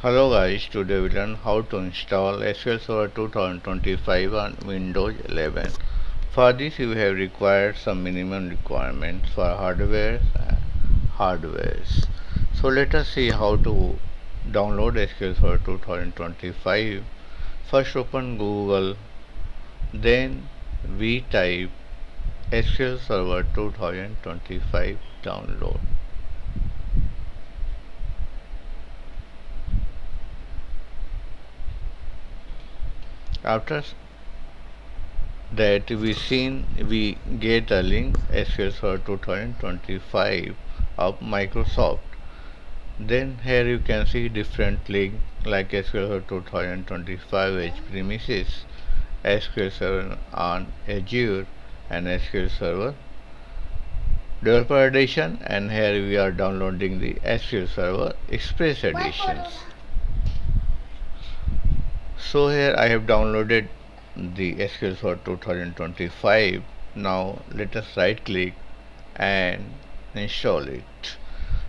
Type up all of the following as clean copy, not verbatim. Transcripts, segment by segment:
Hello guys, today we learn how to install SQL Server 2025 on Windows 11. For this you have required some minimum requirements for hardwares. So let us see how to download SQL Server 2025. First open Google, then we type SQL Server 2025 download. After that we get a link SQL Server 2025 of Microsoft. Then here you can see different link like SQL Server 2025 Edge Premises, SQL Server on Azure, and SQL Server Developer Edition. And here we are downloading the SQL Server Express editions. So here I have downloaded the SQL Server 2025. Now let us right click and install it.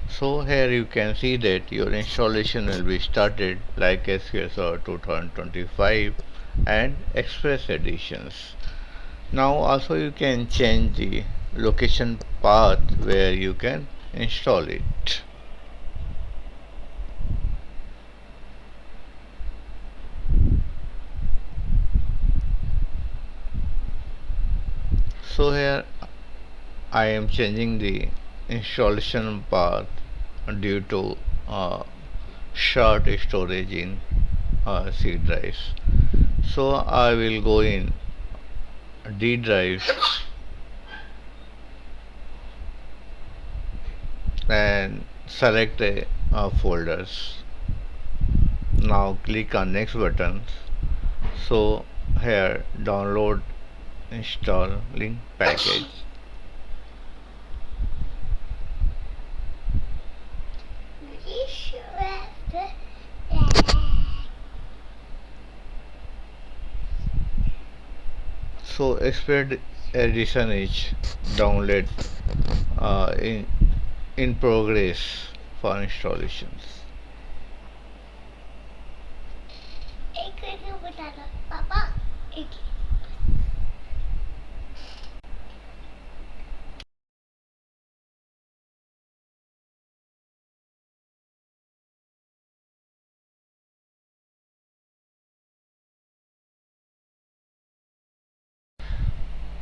So here you can see that your installation will be started like SQL Server 2025 and Express editions. Now also you can change the location path where you can install it. So here I am changing the installation path due to short storage in C drives. So I will go in D drive and select the folders. Now click on next button. So here download installing package. So Express edition is download uh, in in progress for installations.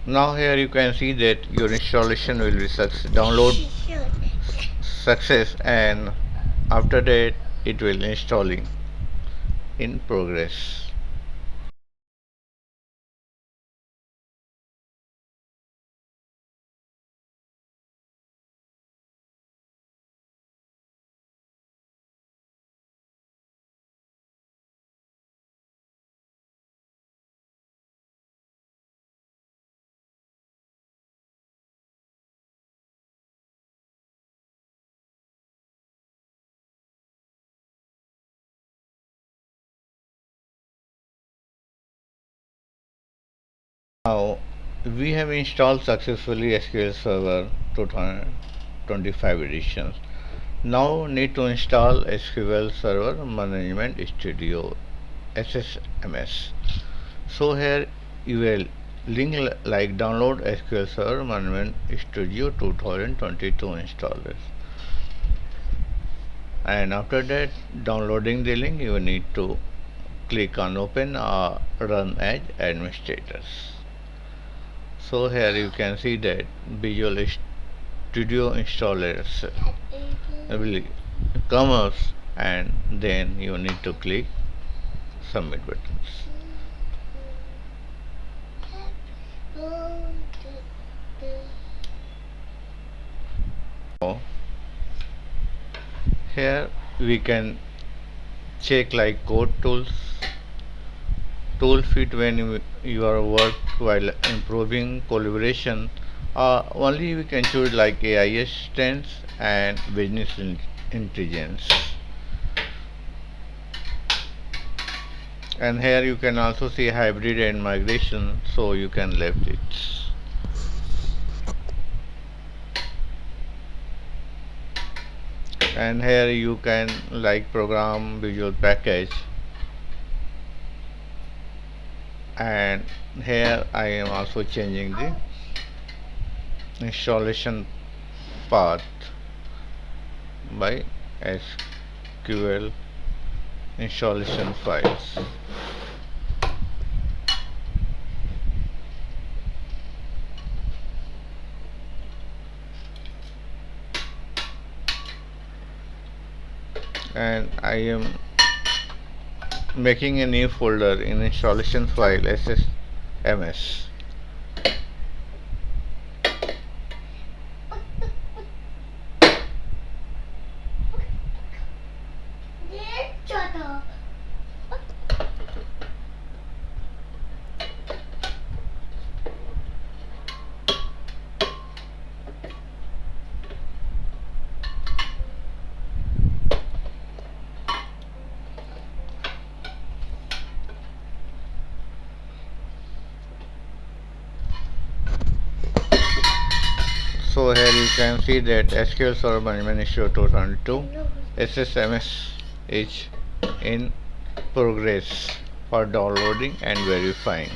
Now here you can see that your installation will be download success, and after that it will installing in progress. Now we have installed successfully SQL Server 2025 editions. Now need to install SQL Server Management Studio SSMS. So here you will link like download SQL Server Management Studio 2022 installers. And after that downloading the link you need to click on open or run as administrators. So here you can see that Visual Studio installers will come up, and then you need to click submit buttons. Now, here we can check like code tools, tool fit when you are work while improving collaboration. Only we can choose like AI assistance and business intelligence. And here you can also see hybrid and migration, so you can left it. and here you can like program visual package, and here I am also changing the installation path by SQL installation files. And I am making a new folder in installation file SSMS. So here you can see that SQL Server Administrator 2022 SSMS is in progress for downloading and verifying.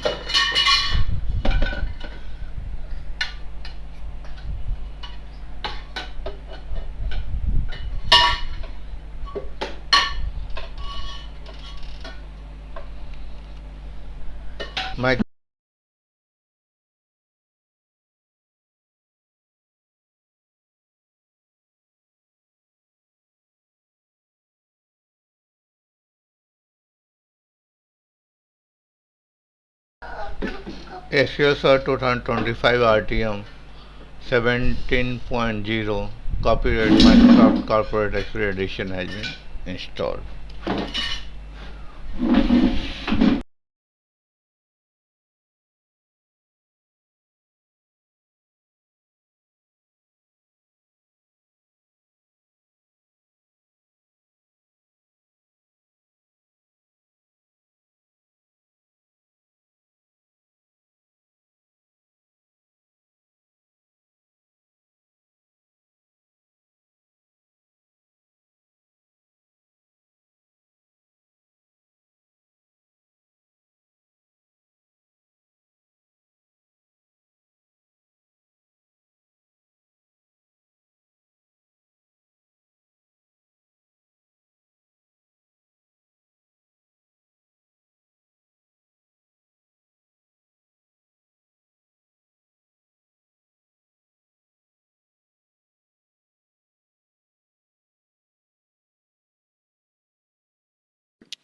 My SQL Server 2025 RTM 17.0 copyright Microsoft Corporate Expert Edition has been installed.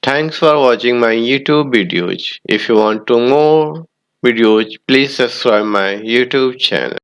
Thanks for watching my YouTube videos. If you want to more videos, please subscribe my YouTube channel.